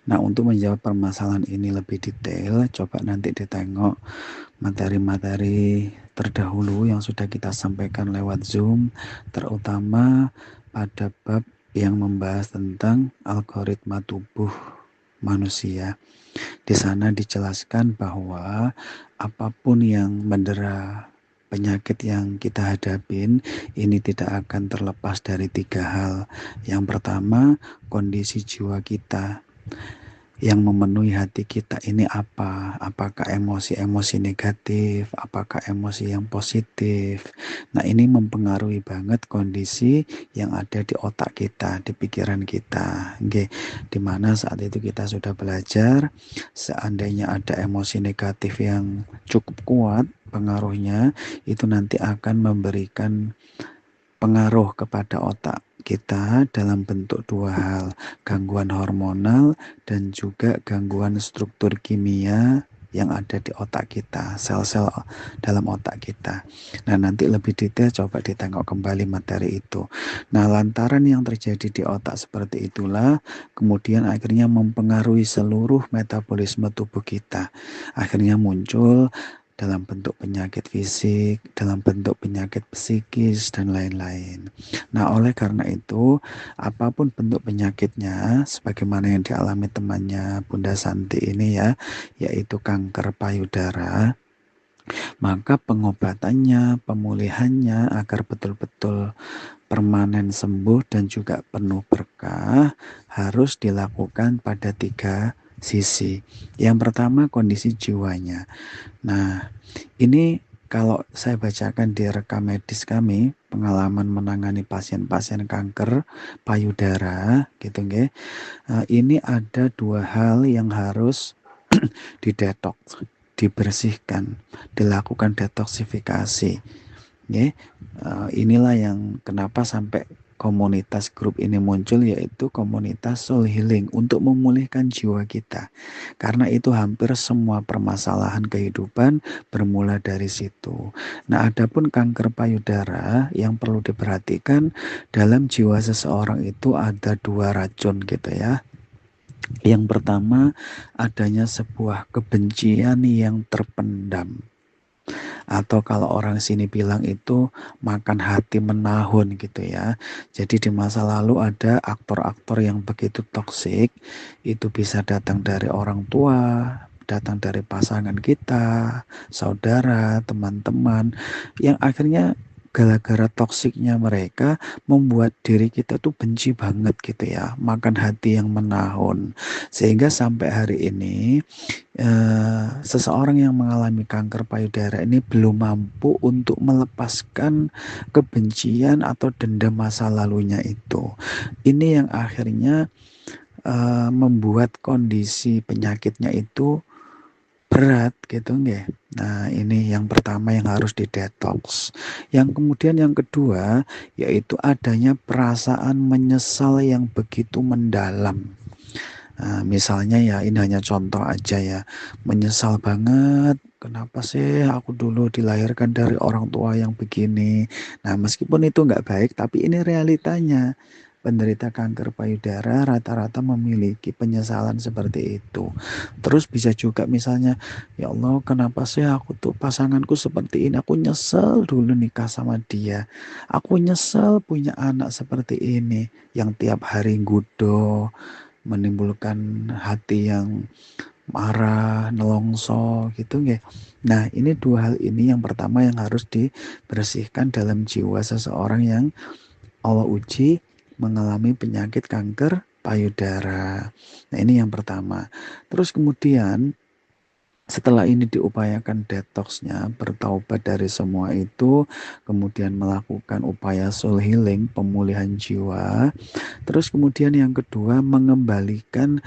Nah, untuk menjawab permasalahan ini lebih detail, coba nanti ditengok materi-materi terdahulu yang sudah kita sampaikan lewat Zoom, terutama pada bab yang membahas tentang algoritma tubuh manusia. Di sana dijelaskan bahwa apapun yang mendera penyakit yang kita hadapin, ini tidak akan terlepas dari 3 hal. Yang pertama, kondisi jiwa kita. Yang memenuhi hati kita ini apa? Apakah emosi-emosi negatif? Apakah emosi yang positif? Nah, ini mempengaruhi banget kondisi yang ada di otak kita, di pikiran kita. Oke, dimana saat itu kita sudah belajar, seandainya ada emosi negatif yang cukup kuat pengaruhnya, itu nanti akan memberikan pengaruh kepada otak kita dalam bentuk 2 hal, gangguan hormonal dan juga gangguan struktur kimia yang ada di otak kita, sel-sel dalam otak kita. Nah, nanti lebih detail coba ditengok kembali materi itu. Nah, lantaran yang terjadi di otak seperti itulah, kemudian akhirnya mempengaruhi seluruh metabolisme tubuh kita. Akhirnya muncul dalam bentuk penyakit fisik, dalam bentuk penyakit psikis, dan lain-lain. Nah, oleh karena itu, apapun bentuk penyakitnya, sebagaimana yang dialami temannya Bunda Santi ini ya, yaitu kanker payudara, maka pengobatannya, pemulihannya agar betul-betul permanen sembuh dan juga penuh berkah harus dilakukan pada 3 sisi. Yang pertama, kondisi jiwanya. Nah, ini kalau saya bacakan di rekam medis kami, pengalaman menangani pasien-pasien kanker payudara, gitu nggih. Ini ada 2 hal yang harus didetoks, dibersihkan, dilakukan detoksifikasi. Nggih. Inilah yang kenapa sampai komunitas grup ini muncul, yaitu komunitas soul healing untuk memulihkan jiwa kita. Karena itu hampir semua permasalahan kehidupan bermula dari situ. Nah, adapun kanker payudara yang perlu diperhatikan dalam jiwa seseorang itu ada 2 racun gitu ya. Yang pertama, adanya sebuah kebencian yang terpendam. Atau kalau orang sini bilang itu makan hati menahun gitu ya. Jadi di masa lalu ada aktor-aktor yang begitu toksik, itu bisa datang dari orang tua, datang dari pasangan kita, saudara, teman-teman, yang akhirnya gara-gara toksiknya mereka membuat diri kita tuh benci banget gitu ya, makan hati yang menahun. Sehingga sampai hari ini seseorang yang mengalami kanker payudara ini belum mampu untuk melepaskan kebencian atau dendam masa lalunya itu. Ini yang akhirnya membuat kondisi penyakitnya itu berat gitu nggih. Nah, ini yang pertama yang harus didetoks. Yang kemudian yang kedua yaitu adanya perasaan menyesal yang begitu mendalam. Nah, misalnya ya, ini hanya contoh aja ya, menyesal banget, kenapa sih aku dulu dilahirkan dari orang tua yang begini. Nah, meskipun itu nggak baik, tapi ini realitanya. Penderita kanker payudara rata-rata memiliki penyesalan seperti itu. Terus bisa juga misalnya, ya Allah, kenapa sih aku tuh pasanganku seperti ini? Aku nyesel dulu nikah sama dia. Aku nyesel punya anak seperti ini, yang tiap hari gudo, menimbulkan hati yang marah, nelongso gitu nggih. Nah, ini 2 hal ini yang pertama yang harus dibersihkan dalam jiwa seseorang yang Allah uji mengalami penyakit kanker payudara. Nah, ini yang pertama. Terus kemudian setelah ini diupayakan detoksnya, bertaubat dari semua itu, kemudian melakukan upaya soul healing, pemulihan jiwa. Terus kemudian yang kedua, mengembalikan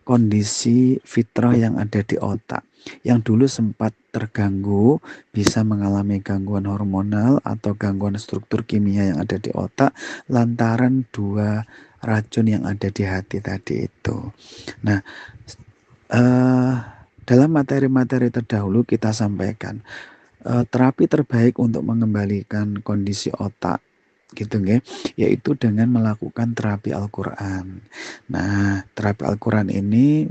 kondisi fitrah yang ada di otak. Yang dulu sempat terganggu, bisa mengalami gangguan hormonal atau gangguan struktur kimia yang ada di otak, lantaran 2 racun yang ada di hati tadi itu. Nah, dalam materi-materi terdahulu kita sampaikan, terapi terbaik untuk mengembalikan kondisi otak gitu nggih, yaitu dengan melakukan terapi Al-Qur'an. Nah, terapi Al-Qur'an ini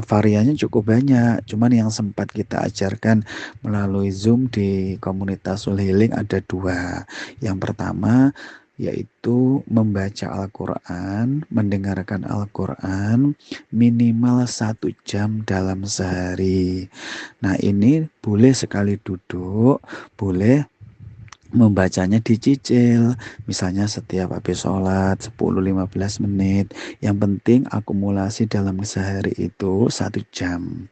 variannya cukup banyak, cuman yang sempat kita ajarkan melalui Zoom di komunitas Soul Healing ada dua. Yang pertama yaitu membaca Al-Quran, mendengarkan Al-Quran minimal 1 jam dalam sehari. Nah ini boleh sekali duduk, boleh membacanya dicicil, misalnya setiap habis sholat 10-15 menit. Yang penting akumulasi dalam sehari itu 1 jam.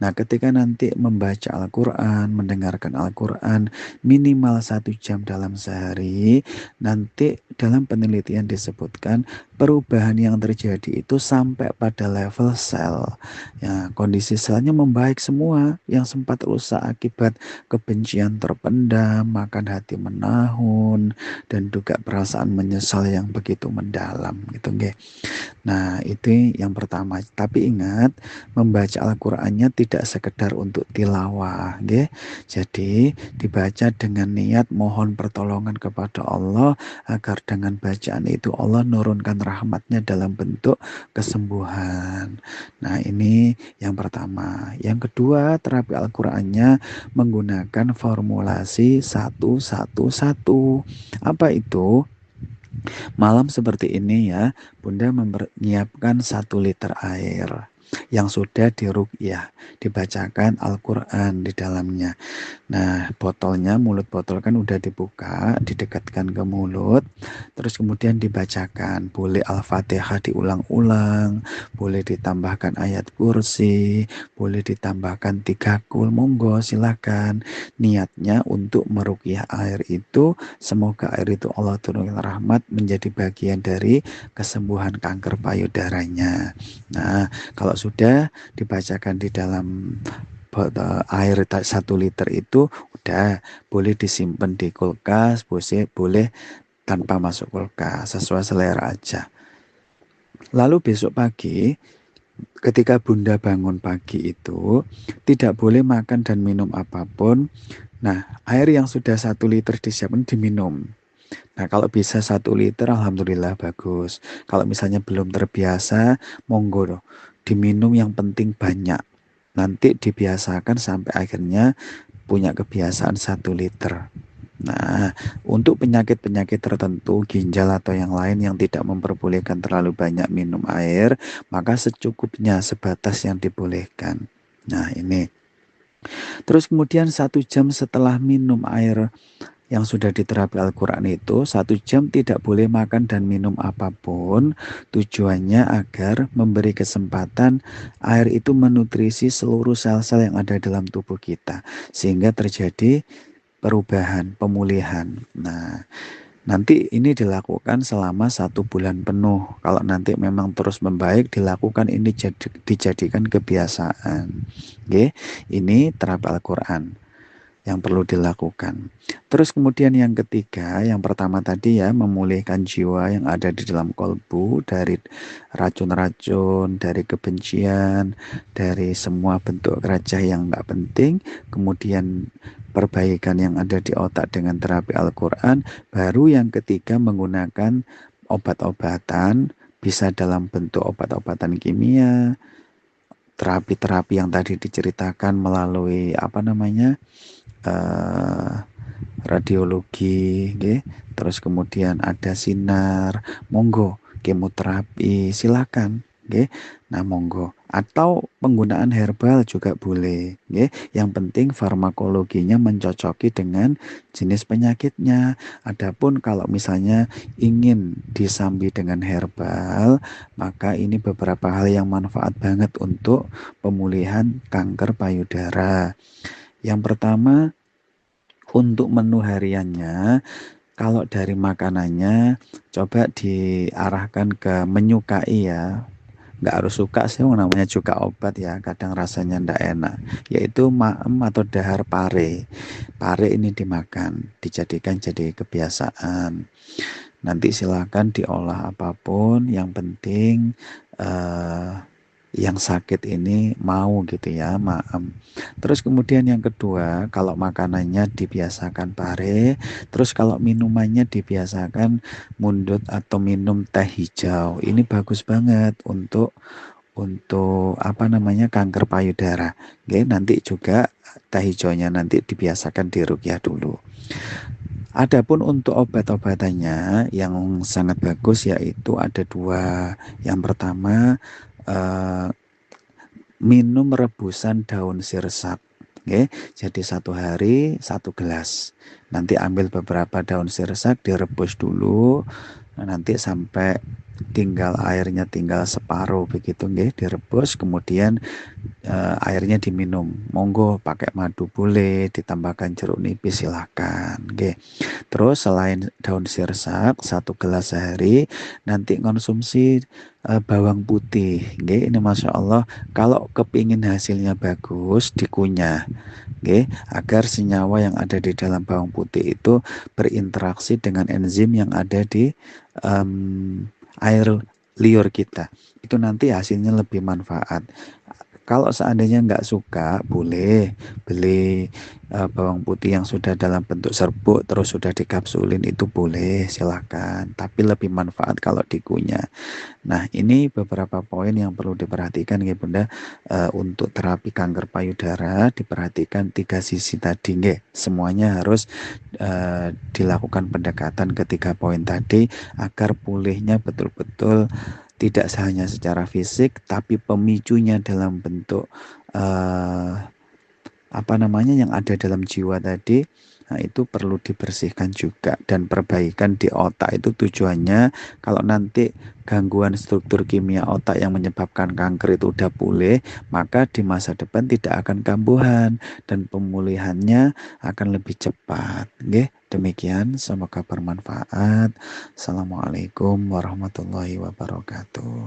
Nah, ketika nanti membaca Al-Quran, mendengarkan Al-Quran minimal 1 jam dalam sehari, nanti dalam penelitian disebutkan perubahan yang terjadi itu sampai pada level sel. Ya, kondisi selnya membaik semua yang sempat rusak akibat kebencian terpendam, makan hati menahun, dan juga perasaan menyesal yang begitu mendalam gitu nggih. Nah, itu yang pertama. Tapi ingat, membaca Al-Qur'annya tidak sekedar untuk tilawah, nggih. Jadi, dibaca dengan niat mohon pertolongan kepada Allah agar dengan bacaan itu Allah nurunkan rahmatnya dalam bentuk kesembuhan. Nah, ini yang pertama. Yang kedua, terapi Al-Qur'annya menggunakan formulasi 1-1-1. Apa itu? Malam seperti ini ya, Bunda menyiapkan 1 liter air yang sudah diruqyah, dibacakan Al-Quran di dalamnya. Nah, botolnya, mulut botol kan udah dibuka, didekatkan ke mulut, terus kemudian dibacakan. Boleh Al-Fatihah diulang-ulang, boleh ditambahkan ayat kursi, boleh ditambahkan 3 kul, monggo silakan. Niatnya untuk meruqyah air itu, semoga air itu Allah turunkan rahmat menjadi bagian dari kesembuhan kanker payudaranya. Nah, kalau sudah dibacakan di dalam air 1 liter itu udah boleh disimpan di kulkas, boleh tanpa masuk kulkas, sesuai selera aja. Lalu besok pagi ketika Bunda bangun pagi itu tidak boleh makan dan minum apapun. Nah, air yang sudah 1 liter disiapkan diminum. Nah, kalau bisa 1 liter, alhamdulillah bagus. Kalau misalnya belum terbiasa, monggo diminum yang penting banyak. Nanti dibiasakan sampai akhirnya punya kebiasaan 1 liter. Nah, untuk penyakit-penyakit tertentu, ginjal atau yang lain yang tidak memperbolehkan terlalu banyak minum air, maka secukupnya sebatas yang dibolehkan. Nah, ini. Terus kemudian 1 jam setelah minum air yang sudah diterapi Al-Quran itu, 1 jam tidak boleh makan dan minum apapun. Tujuannya agar memberi kesempatan air itu menutrisi seluruh sel-sel yang ada dalam tubuh kita, sehingga terjadi perubahan, pemulihan. Nah, nanti ini dilakukan selama 1 bulan penuh. Kalau nanti memang terus membaik, dilakukan ini dijadikan kebiasaan. Oke, ini terapi Al-Quran yang perlu dilakukan. Terus kemudian yang ketiga, yang pertama tadi ya, memulihkan jiwa yang ada di dalam kolbu dari racun-racun, dari kebencian, dari semua bentuk kerajah yang nggak penting. Kemudian perbaikan yang ada di otak dengan terapi Al-Quran. Baru yang ketiga menggunakan obat-obatan, bisa dalam bentuk obat-obatan kimia, terapi-terapi yang tadi diceritakan melalui radiologi, okay? Terus kemudian ada sinar, monggo, kemoterapi, silakan, okay? Nah monggo, atau penggunaan herbal juga boleh, okay? Yang penting farmakologinya mencocoki dengan jenis penyakitnya. Adapun kalau misalnya ingin disambi dengan herbal, maka ini beberapa hal yang manfaat banget untuk pemulihan kanker payudara. Yang pertama, untuk menu hariannya, kalau dari makanannya coba diarahkan ke menyukai ya. Nggak harus suka sih, namanya juga obat ya, kadang rasanya ndak enak. Yaitu maem atau dahar pare. Pare ini dimakan, dijadikan jadi kebiasaan. Nanti silakan diolah apapun, yang penting yang sakit ini mau gitu ya, maem. Terus kemudian yang kedua, kalau makanannya dibiasakan pare, terus kalau minumannya dibiasakan mundut atau minum teh hijau. Ini bagus banget untuk apa namanya kanker payudara. Oke, nanti juga teh hijaunya nanti dibiasakan diruqyah dulu. Adapun untuk obat-obatannya yang sangat bagus yaitu ada dua. Yang pertama eh, minum rebusan daun sirsak. Oke, jadi 1 hari 1 gelas. Nanti ambil beberapa daun sirsak direbus dulu. Nanti sampai airnya tinggal separuh begitu nggih, direbus kemudian airnya diminum. Monggo pakai madu boleh, ditambahkan jeruk nipis silahkan. Oke. Terus selain daun sirsak 1 gelas sehari, nanti konsumsi bawang putih. Oke. Ini Masya Allah, kalau kepingin hasilnya bagus dikunyah. Oke. Agar senyawa yang ada di dalam bawang putih itu berinteraksi dengan enzim yang ada di air liur kita. Itu nanti hasilnya lebih manfaat. Kalau seandainya nggak suka, boleh beli bawang putih yang sudah dalam bentuk serbuk terus sudah dikapsulin itu boleh, silahkan. Tapi lebih manfaat kalau dikunyah. Nah, ini beberapa poin yang perlu diperhatikan ya Bunda untuk terapi kanker payudara. Diperhatikan 3 sisi tadi, nggih. Semuanya harus dilakukan pendekatan ke 3 poin tadi agar pulihnya betul-betul tidak hanya secara fisik, tapi pemicunya dalam bentuk apa namanya yang ada dalam jiwa tadi. Nah, itu perlu dibersihkan juga dan perbaikan di otak itu tujuannya kalau nanti gangguan struktur kimia otak yang menyebabkan kanker itu udah pulih, maka di masa depan tidak akan kambuhan dan pemulihannya akan lebih cepat. Oke, demikian semoga bermanfaat. Assalamualaikum warahmatullahi wabarakatuh.